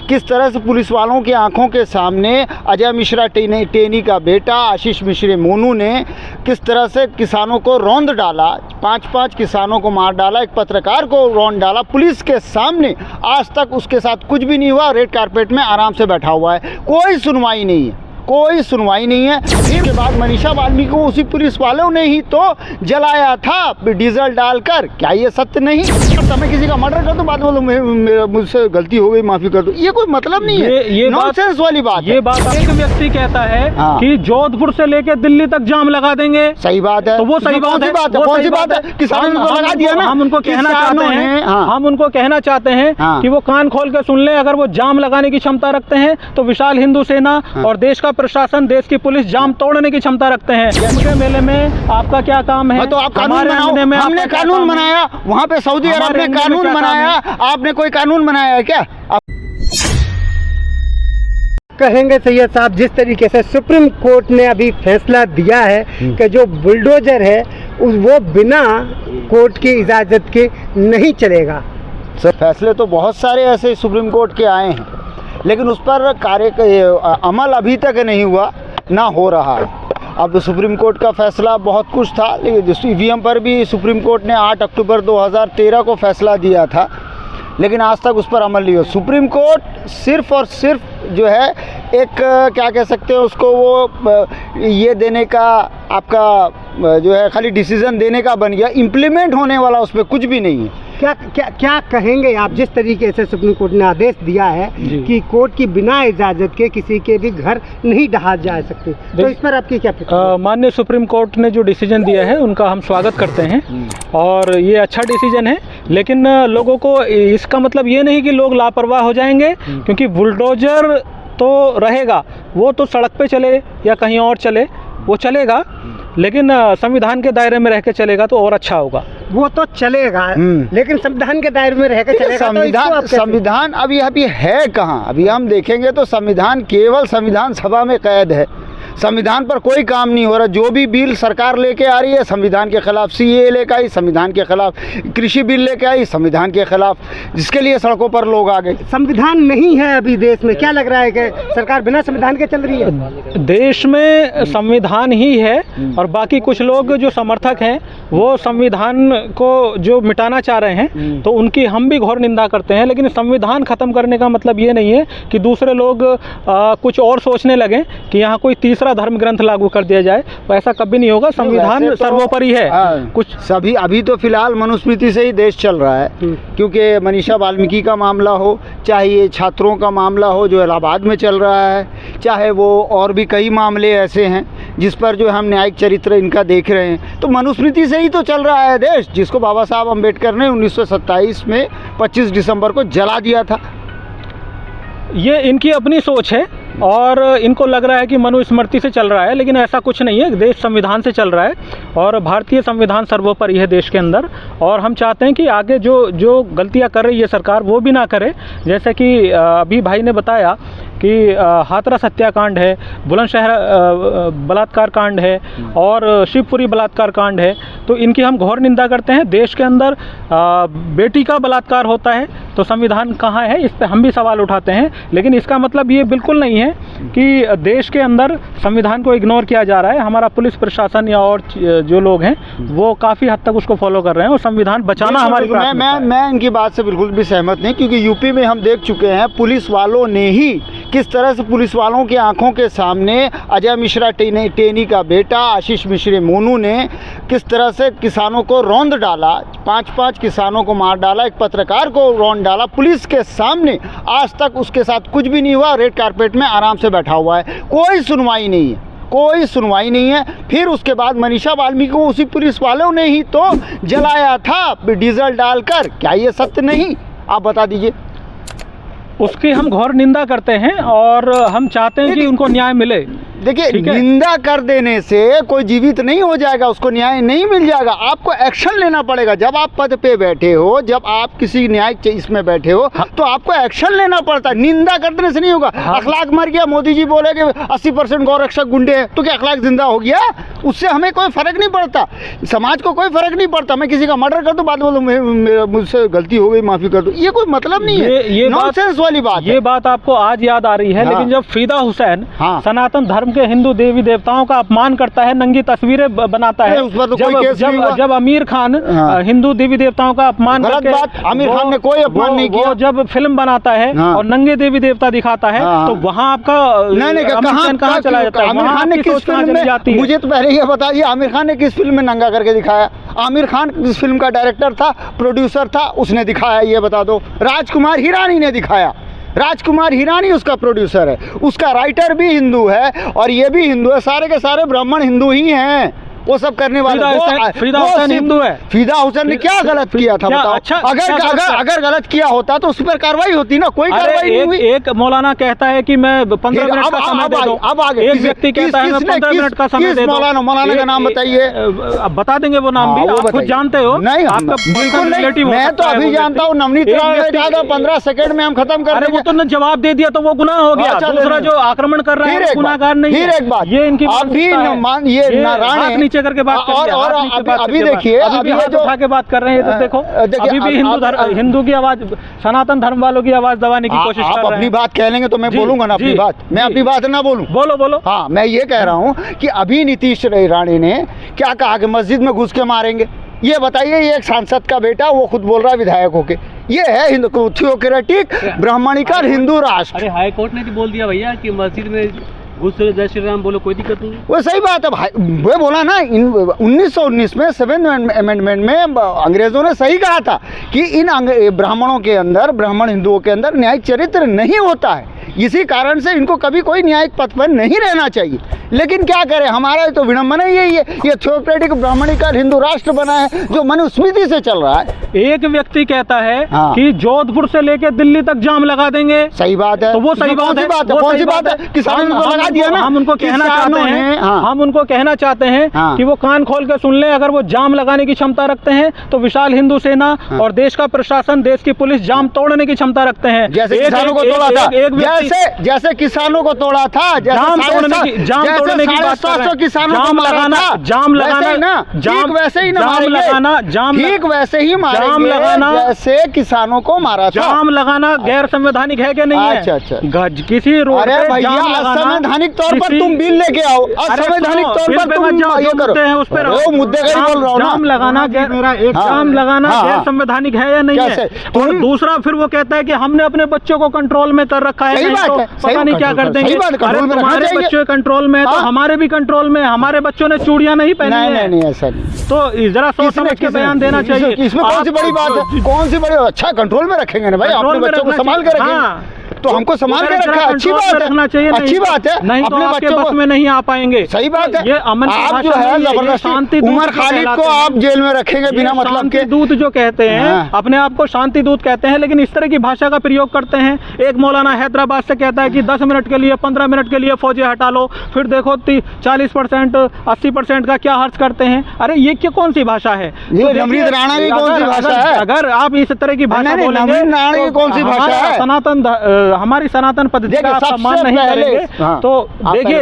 किस तरह से पुलिस वालों की आंखों के सामने अजय मिश्रा टेनी का बेटा आशीष मिश्रा मोनू ने किस तरह से किसानों को रौंद डाला, 5 किसानों को मार डाला, एक पत्रकार को रौंद डाला पुलिस के सामने। आज तक उसके साथ कुछ भी नहीं हुआ, रेड कारपेट में आराम से बैठा हुआ है, कोई सुनवाई नहीं है, कोई सुनवाई नहीं है। फिर के बाद मनीषा वाल्मीकि को उसी पुलिस वालों ने ही तो जलाया था डीजल डालकर। क्या ये सत्य नहीं? मैं किसी का मर्डर कर दूं, बाद में मुझसे गलती हो गई माफी कर दूं, ये कोई मतलब नहीं है, ये नॉनसेंस वाली बात है। ये बात एक व्यक्ति कहता है कि जोधपुर से लेकर दिल्ली तक जाम लगा देंगे। सही बात है, तो वो सही बात है, कौन सी बात है? किसानों ने लगा दिया ना। हम उनको कहना चाहते हैं कि वो कान खोल के सुन ले। अगर वो जाम लगाने की क्षमता रखते हैं तो विशाल हिंदू सेना और देश का प्रशासन, देश की पुलिस जाम तोड़ने की क्षमता रखते हैं। उनके मेले में आपका क्या काम है? तो आप कानून बनाओ, हमने कानून बनाया, वहाँ पे सऊदी अरब ने कानून बनाया, आपने कोई कानून बनाया है क्या? कहेंगे सैयद साहब, जिस तरीके से सुप्रीम कोर्ट ने अभी फैसला दिया है कि जो बुलडोजर है वो बिना कोर्ट की इजाज़त के नहीं चलेगा। सर, फैसले तो बहुत सारे ऐसे सुप्रीम कोर्ट के आए हैं, लेकिन उस पर अमल अभी तक नहीं हुआ, ना हो रहा है। अब सुप्रीम कोर्ट का फैसला बहुत कुछ था, लेकिन ईवीएम पर भी सुप्रीम कोर्ट ने 8 अक्टूबर 2013 को फैसला दिया था, लेकिन आज तक उस पर अमल नहीं हुआ। सुप्रीम कोर्ट सिर्फ़ और सिर्फ जो है एक क्या कह सकते हैं उसको, वो ये देने का आपका जो है खाली डिसीज़न देने का बन गया, इम्प्लीमेंट होने वाला उस पर कुछ भी नहीं है। क्या कहेंगे आप, जिस तरीके से सुप्रीम कोर्ट ने आदेश दिया है कि कोर्ट की बिना इजाज़त के किसी के भी घर नहीं ढहा जा सकते, तो इस पर आपकी क्या प्रतिक्रिया? माननीय सुप्रीम कोर्ट ने जो डिसीजन दिया है उनका हम स्वागत करते हैं और ये अच्छा डिसीजन है, लेकिन लोगों को इसका मतलब ये नहीं कि लोग लापरवाह हो जाएंगे, क्योंकि बुलडोजर तो रहेगा, वो तो सड़क पे चले या कहीं और चले, वो चलेगा, लेकिन संविधान के दायरे में रह के चलेगा तो और अच्छा होगा। वो तो चलेगा, लेकिन संविधान के दायरे में रह के चलेगा। संविधान अभी है कहाँ? अभी हम देखेंगे तो संविधान केवल संविधान सभा में कैद है, संविधान पर कोई काम नहीं हो रहा। जो भी बिल सरकार लेके आ रही है संविधान के खिलाफ, सीए लेके आई संविधान के खिलाफ, कृषि बिल लेके आई संविधान के खिलाफ, जिसके लिए सड़कों पर लोग आ गए। संविधान नहीं है अभी देश में, क्या लग रहा है कि सरकार बिना संविधान के चल रही है? देश में संविधान ही है और बाकी कुछ लोग जो समर्थक हैं वो संविधान को जो मिटाना चाह रहे हैं, तो उनकी हम भी घोर निंदा करते हैं। लेकिन संविधान ख़त्म करने का मतलब ये नहीं है कि दूसरे लोग कुछ और सोचने लगें कि यहाँ कोई तीसरा धर्म ग्रंथ लागू कर दिया जाए, तो ऐसा कभी नहीं होगा। संविधान तो सर्वोपरि है। कुछ सभी अभी तो फिलहाल मनुस्मृति से ही देश चल रहा है, क्योंकि मनीषा वाल्मीकि का मामला हो, चाहे ये छात्रों का मामला हो जो इलाहाबाद में चल रहा है, चाहे वो और भी कई मामले ऐसे हैं जिस पर जो हम न्यायिक चरित्र इनका देख रहे हैं, तो मनुस्मृति से ही तो चल रहा है देश, जिसको बाबा साहब अम्बेडकर ने 1927 में 25 दिसंबर को जला दिया था। ये इनकी अपनी सोच है और इनको लग रहा है कि मनुस्मृति से चल रहा है, लेकिन ऐसा कुछ नहीं है। देश संविधान से चल रहा है और भारतीय संविधान सर्वोपरि है देश के अंदर। और हम चाहते हैं कि आगे जो गलतियां कर रही है सरकार वो भी ना करे। जैसे कि अभी भाई ने बताया कि हाथरस हत्याकांड है, बुलंदशहर बलात्कार कांड है और शिवपुरी बलात्कार कांड है, तो इनकी हम घोर निंदा करते हैं। देश के अंदर बेटी का बलात्कार होता है तो संविधान कहाँ है, इस पर हम भी सवाल उठाते हैं। लेकिन इसका मतलब ये बिल्कुल नहीं है कि देश के अंदर संविधान को इग्नोर किया जा रहा है। हमारा पुलिस प्रशासन या और जो लोग हैं वो काफ़ी हद तक उसको फॉलो कर रहे हैं और संविधान बचाना हमारी प्राथमिकता है। मैं इनकी बात से बिल्कुल भी सहमत नहीं, क्योंकि यूपी में हम देख चुके हैं पुलिस वालों ने ही किस तरह से पुलिस वालों की आंखों के सामने अजय मिश्रा टेनी का बेटा आशीष मिश्रा मोनू ने किस तरह से किसानों को रौंद डाला, 5 किसानों को मार डाला, एक पत्रकार को रौंद डाला पुलिस के सामने। आज तक उसके साथ कुछ भी नहीं हुआ, रेड कारपेट में आराम से बैठा हुआ है, कोई सुनवाई नहीं है, कोई सुनवाई नहीं है। फिर उसके बाद मनीषा वाल्मीकि को उसी पुलिस वालों ने ही तो जलाया था डीजल डालकर। क्या ये सत्य नहीं? आप बता दीजिए। उसकी हम घोर निंदा करते हैं और हम चाहते हैं कि उनको न्याय मिले। देखिए, ठीक है? निंदा कर देने से कोई जीवित नहीं हो जाएगा, उसको न्याय नहीं मिल जाएगा। आपको एक्शन लेना पड़ेगा। जब आप पद पे बैठे हो, जब आप किसी न्यायिक इसमें बैठे हो, तो आपको एक्शन लेना पड़ता है। निंदा कर देने से नहीं होगा। अखलाक मर गया, मोदी जी बोले कि 80% गौरक्षक गुंडे हैं, तो क्या अखलाक जिंदा हो गया? उससे हमें कोई फर्क नहीं पड़ता, समाज को कोई फर्क नहीं पड़ता। मैं किसी का मर्डर कर दूं, बाद में बोलूं मुझसे गलती हो गई, माफी कर दूं, ये कोई मतलब नहीं है। ये नॉनसेंस वाली बात है। ये बात आपको आज याद आ रही है, हाँ। लेकिन जब फरीदा हुसैन हाँ। सनातन धर्म के हिंदू देवी देवताओं का अपमान करता है, नंगी तस्वीरें बनाता है, उस पर तो कोई केस नहीं हुआ। जब आमिर खान हाँ। हिंदू देवी देवताओं का अपमान गलत करके, बात, आमिर खान ने कोई अपमान नहीं किया। वो जब फिल्म बनाता है हाँ। और नंगे देवी देवता दिखाता है, हाँ। तो वहाँ आपका नहीं, कहाँ चला जाता है? आमिर खान ने किस फिल्म में, मुझे तो पहले ये बताइए, आमिर खान ने किस फिल्म में नंगा करके दिखाया? आमिर खान किस फिल्म का डायरेक्टर था, प्रोड्यूसर था, उसने दिखाया, ये बता दो। राजकुमार हिरानी ने दिखाया। राजकुमार हिरानी उसका प्रोड्यूसर है, उसका राइटर भी हिंदू है और ये भी हिंदू है। सारे के सारे ब्राह्मण हिंदू ही हैं, वो सब करने वाले। फरीदा हुसैन हिंदू है। फरीदा हुसैन ने क्या गलत किया था बताओ? अच्छा, अगर गलत किया होता तो उस पर कार्रवाई होती ना, कोई कार्रवाई नहीं हुई। एक मौलाना कहता है कि मैं 15 मिनट का समय दे दूं। अब आगे एक व्यक्ति कहता है मैं 15 मिनट का समय दे दूं। मौलाना का नाम बताइए। अब बता देंगे वो नाम भी, आप खुद जानते हो। नहीं, आपका बिल्कुल नहीं, मैं तो अभी जानता हूँ। नवनीत राणा ने कहा था 15 सेकंड में हम खत्म कर देंगे। वो तो जवाब दे दिया तो वो गुनाह हो गया। दूसरा जो आक्रमण कर रहा है गुनाहगार नहीं है। फिर एक बात, ये इनकी अभी ये राणे नीचे करके बात कर, और अभी देखिए, अभी जो उठा के बात कर रहे हैं, तो देखो अभी भी हिंदू की आवाज, सनातन धर्म वालों की आवाज दबाने की कोशिश कर रहे हैं। आप अपनी बात कह लेंगे तो मैं बोलूंगा ना अपनी बात, मैं अपनी बात ना बोलूं? बोलो। हाँ, मैं ये कह रहा हूँ कि अभी नीतीश राणे ने क्या कहा कि मस्जिद में घुस के मारेंगे। ये बताइए, ये एक सांसद का बेटा, वो खुद बोल रहा है विधायक होके। ये है हिंदू थियोक्रेटिक ब्राह्मणिकल हिंदू राष्ट्र। अरे हाई कोर्ट ने तो बोल दिया भैया कि मस्जिद में घुस जय श्री राम बोलो, कोई दिक्कत नहीं। वो सही बात है भाई, वो बोला ना 1919 में 7th अमेंडमेंट में अंग्रेजों ने सही कहा था कि इन ब्राह्मणों के अंदर, ब्राह्मण हिंदुओं के अंदर न्यायिक चरित्र नहीं होता है। इसी कारण से इनको कभी कोई न्यायिक पद पर नहीं रहना चाहिए। लेकिन क्या करें, हमारा तो विडंबना यही है, ये थियोक्रेटिक ब्राह्मणिकल हिंदू राष्ट्र बना है जो मनुस्मृति से चल रहा है। एक व्यक्ति कहता है हाँ। कि जोधपुर से लेकर दिल्ली तक जाम लगा देंगे। सही बात है, तो वो सही बात है। कौन सी बात है? किसानों को लगा दिया ना। हम उनको कहना चाहते हैं, हम उनको कहना चाहते हैं हाँ। कि वो कान खोल के सुन ले। अगर वो जाम लगाने की क्षमता रखते हैं तो विशाल हिंदू सेना और देश का प्रशासन, देश की पुलिस जाम तोड़ने की क्षमता रखते हैं। जैसे किसानों को तोड़ा था, जैसे किसानों को तोड़ा था, जाम तोड़ने की बात, किसानों को जाम लगाना, ठीक वैसे ही लगाना, ठीक वैसे ही मारेंगे जैसे किसानों को मारा था। जाम लगाना गैर संवैधानिक है क्या? नहीं है। अच्छा। किसी रोड अरे पे भैया, जाम लगाना, असंवैधानिक तौर पर तुम बिल लेके आओ, असंवैधानिक तौर पर तुम ये करो। उस पर वो मुद्दे का ही बोल रहा हूँ ना। जाम लगाना गैर संवैधानिक है या नहीं है? और दूसरा फिर वो कहता है कि हमने अपने बच्चों को कंट्रोल में कर रखा है, तो पता नहीं क्या कर देंगे। हमारे बच्चे कंट्रोल में है तो हमारे भी कंट्रोल में। हमारे बच्चों ने चूड़ियां नहीं पहनी है। नहीं ऐसा नहीं। तो जरा सोच समझ के बयान देना चाहिए। इसमें कौन सी बड़ी बात है? कौन सी बड़ी? अच्छा, कंट्रोल में रखेंगे ना भाई, अपने बच्चों को संभाल के रखेंगे। तो हमको संभाल के रखा, अच्छी बात है, रखना चाहिए। अच्छी बात है। नहीं तो आपके बस में नहीं आ पाएंगे। सही बात है। ये अमन आप जो है जबरदस्ती उमर खालिद को आप जेल में रखेंगे बिना मतलब के। दूत जो कहते हैं, अपने आप को शांति दूत कहते हैं, लेकिन इस तरह की भाषा का प्रयोग करते हैं। एक मौलाना हैदराबाद से कहता है कि 10 मिनट के लिए, 15 मिनट के लिए फौजी हटा लो, फिर देखो 40%, 80% का क्या खर्च करते हैं। अरे ये क्या, कौन सी भाषा है? ये नवनीत राणा की कौन सी भाषा है? अगर आप इस तरह की भाषा बोलेंगे, नवनीत राणा की कौन सी भाषा है? हमारी सनातन पद्धति का आप सम्मान नहीं करेंगे तो देखिए,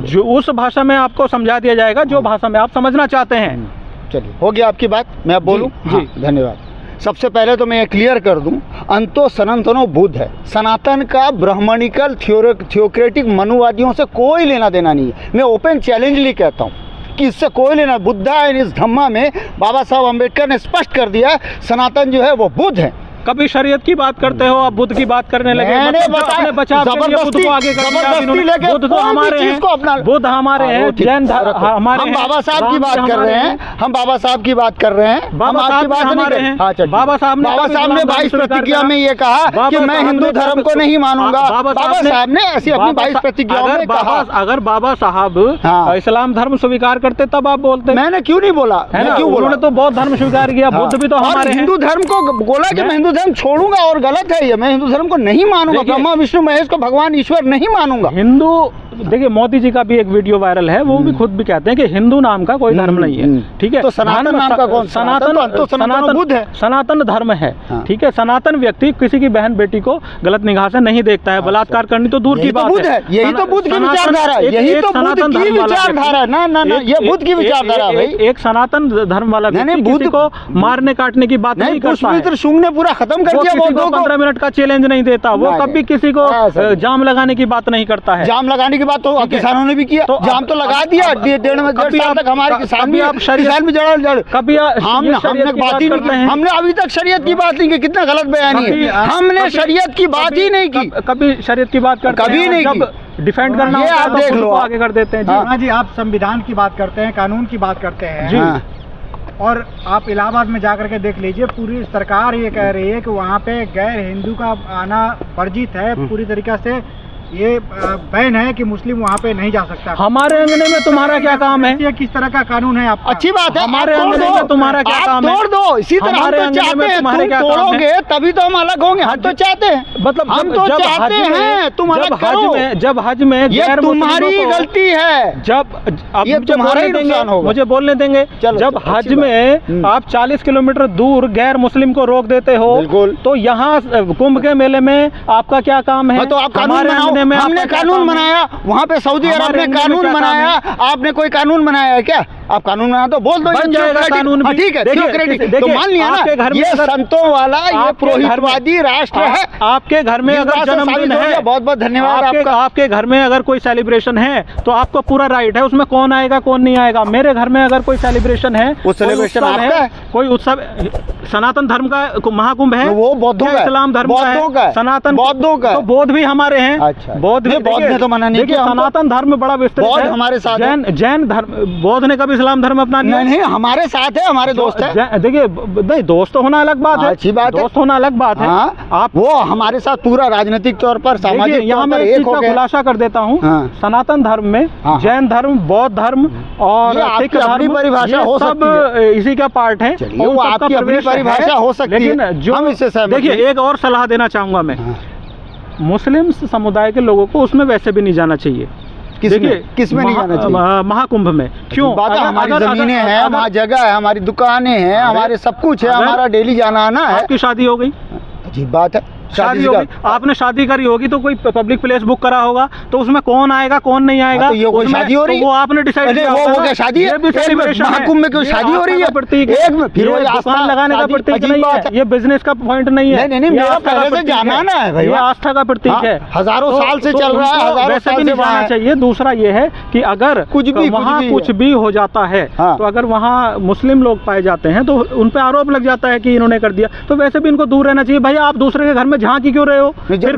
जो उस भाषा में आपको समझा दिया जाएगा जो भाषा में आप समझना चाहते हैं। चलिए, हो गया आपकी बात, मैं अब बोलूं? जी, धन्यवाद। सबसे पहले तो मैं ये क्लियर कर दूं, अंतो सनातनो बुद्ध है। सनातन का ब्राह्मणिकल थियोक्रेटिक मनुवादियों से कोई लेना देना नहीं है। मैं ओपन चैलेंजली कहता हूँ कि इससे कोई लेना। बुद्धा इस धम्मा में बाबा साहब अम्बेडकर ने स्पष्ट कर दिया, सनातन जो है वो बुद्ध है। कभी शरीयत की बात करते हो, आप बुद्ध की बात करने लगे। मैंने बताया, बचाव के लिए बुद्ध को आगे कर दिया। बुद्ध तो हमारे हैं, बुद्ध हमारे हैं, जैन हमारे। हम बाबा साहब की बात कर रहे हैं, हम बाबा साहब की बात कर रहे हैं। बाबा साहब हमारे हैं। बाबा साहब ने 22 प्रतिज्ञा में ये कहा कि मैं हिंदू धर्म को नहीं मानूंगा। बाबा साहब ने ऐसी अपनी 22 प्रतिज्ञाओं में कहा। अगर बाबा साहब इस्लाम धर्म स्वीकार करते तब आप बोलते। मैंने क्यों नहीं बोला? उन्होंने तो बौद्ध धर्म स्वीकार किया, बुद्ध भी तो हमारे। हिंदू धर्म को बोला कि मैं हिंदू धर्म छोड़ूंगा और गलत है ये, मैं हिंदू धर्म को नहीं मानूंगा, ब्रह्मा विष्णु महेश को भगवान ईश्वर नहीं मानूंगा। हिंदू देखिए मोदी जी का भी एक वीडियो वायरल है, वो भी खुद भी कहते हैं कि हिंदू नाम का कोई धर्म नहीं है, ठीक है। तो सनातन नाम का कौन? सनातन बुद्ध है, सनातन धर्म है, हाँ। ठीक है। सनातन व्यक्ति किसी की बहन बेटी को गलत निगाह से नहीं देखता है, बलात्कार करनी तो दूर की बात है। यही तो बुद्ध की विचारधारा है, यही तो बुद्ध की विचारधारा है। ना ना ना, ये बुद्ध की विचारधारा है भाई। एक सनातन धर्म वाला व्यक्ति किसी को मारने काटने की बात नहीं करता है। पुष्पमित्र शुंग ने पूरा खत्म कर दिया, वो 15 मिनट का चैलेंज नहीं देता, वो कभी किसी को जाम लगाने की बात नहीं करता है। जाम लगाने की बात तो किसानों ने भी किया, तो जाम तो लगा दिया, 1.5 साल तक हमारे किसान भी जड़ कभी हमने बात ही नहीं, हमने अभी तक शरीयत की बात नहीं की। कितना गलत बयानी है, हमने शरीयत की बात ही नहीं की, कभी शरीयत की बात करते कभी नहीं की। डिफेंड करना ये आप देख लो, आगे कर देते हैं जी। हाँ जी, आप संविधान की बात करते हैं, कानून की बात करते हैं जी। और आप इलाहाबाद में जाकर के देख लीजिए, पूरी सरकार ये कह रही है कि वहाँ पे गैर हिंदू का आना वर्जित है, पूरी तरीके से ये बैन है कि मुस्लिम वहाँ पे नहीं जा सकता। हमारे अंगने में तुम्हारा क्या काम है? ये किस तरह का कानून है आपका? अच्छी बात है, हमारे अंगने में तुम्हारा क्या काम है? तोड़ दो, इसी तरह हम तो चाहते हैं, तुम तोड़ोगे तभी तो हम अलग होंगे। हम तो चाहते हैं, मतलब हम तो चाहते हैं तुम अलग करो। जब हज में ये तुम्हारी गलती है, ये तुम्हारा ही नुकसान होगा। मुझे बोलने देंगे। जब हज में आप 40 किलोमीटर दूर गैर मुस्लिम को रोक देते हो, तो यहाँ कुंभ के मेले में आपका क्या काम है? तो आप कानून बनाओ, हमने कानून बनाया, वहाँ पे सऊदी अरब ने कानून बनाया, आपने कोई कानून बनाया है क्या? आप कानून बना तो बोल दो, बन जाएगा कानून भी। ठीक है, तो मान लिया ना, ये संतों वाला, ये पुरोहितवादी राष्ट्र है। आपके घर में अगर जन्मदिन है, बहुत बहुत धन्यवाद आपका। आपके घर में अगर कोई सेलिब्रेशन है तो आपको पूरा राइट है, उसमें कौन आएगा कौन नहीं आएगा। मेरे घर में अगर कोई सेलिब्रेशन है, वो सेलिब्रेशन आपका है, कोई उत्सव, सनातन धर्म का महाकुंभ है, वो बौद्धों का, इस्लाम धर्म का है, सनातन बौद्धों का, तो बौद्ध भी हमारे हैं। अच्छा, बौद्ध ने तो मना नहीं किया। सनातन धर्म बड़ा विस्तृत है, हमारे साथ जैन धर्म, बौद्ध ने कभी इस्लाम धर्म अपना नहीं, हमारे साथ है, हमारे दोस्त है। देखिए, नहीं, दोस्त होना अलग बात है, अच्छी बात है, दोस्त होना अलग बात है। आप वो हमारे साथ पूरा राजनीतिक तौर पर, सामाजिक यहाँ मैं एक चीज का खुलासा कर देता हूँ। सनातन धर्म में जैन धर्म, बौद्ध धर्म और सिख धर्म, परिभाषा हो सब इसी का पार्ट है। वो आपकी अपनी परिभाषा हो सकती है, लेकिन जो देखिए, एक और सलाह देना चाहूंगा मैं, मुस्लिम समुदाय के लोगों को उसमें वैसे भी नहीं जाना चाहिए। किसमें नहीं जाना चाहिए? महाकुंभ में। क्यों? हमारी जमीनें हैं, हमारी जगह है, हमारी दुकानें हैं, हमारे सब कुछ है, हमारा डेली जाना आना है। आपकी शादी हो गई, अजीब बात है, शादी होगी, आपने शादी करी होगी तो कोई पब्लिक प्लेस बुक करा होगा, तो उसमें कौन आएगा कौन नहीं आएगा, तो ये कोई शादी हो रही है, वो आपने डिसाइड किया। वो क्या शादी है? महाकुंभ में कोई शादी हो रही है? प्रतीक फिर दुकान लगाने का प्रतीक नहीं है, ये बिजनेस का पॉइंट नहीं है। नहीं, मेरा पहले से जाना है भाई, ये आस्था का प्रतीक है, हजारों साल से चल रहा है, वैसे भी नहीं जाना चाहिए। दूसरा ये है कि अगर वहाँ कुछ भी हो जाता है, तो अगर वहाँ मुस्लिम लोग पाए जाते हैं तो उन पर आरोप लग जाता है कि इन्होंने कर दिया, तो वैसे भी इनको दूर रहना चाहिए। भाई, आप दूसरे के घर में झांकी क्यों रहे हो? फिर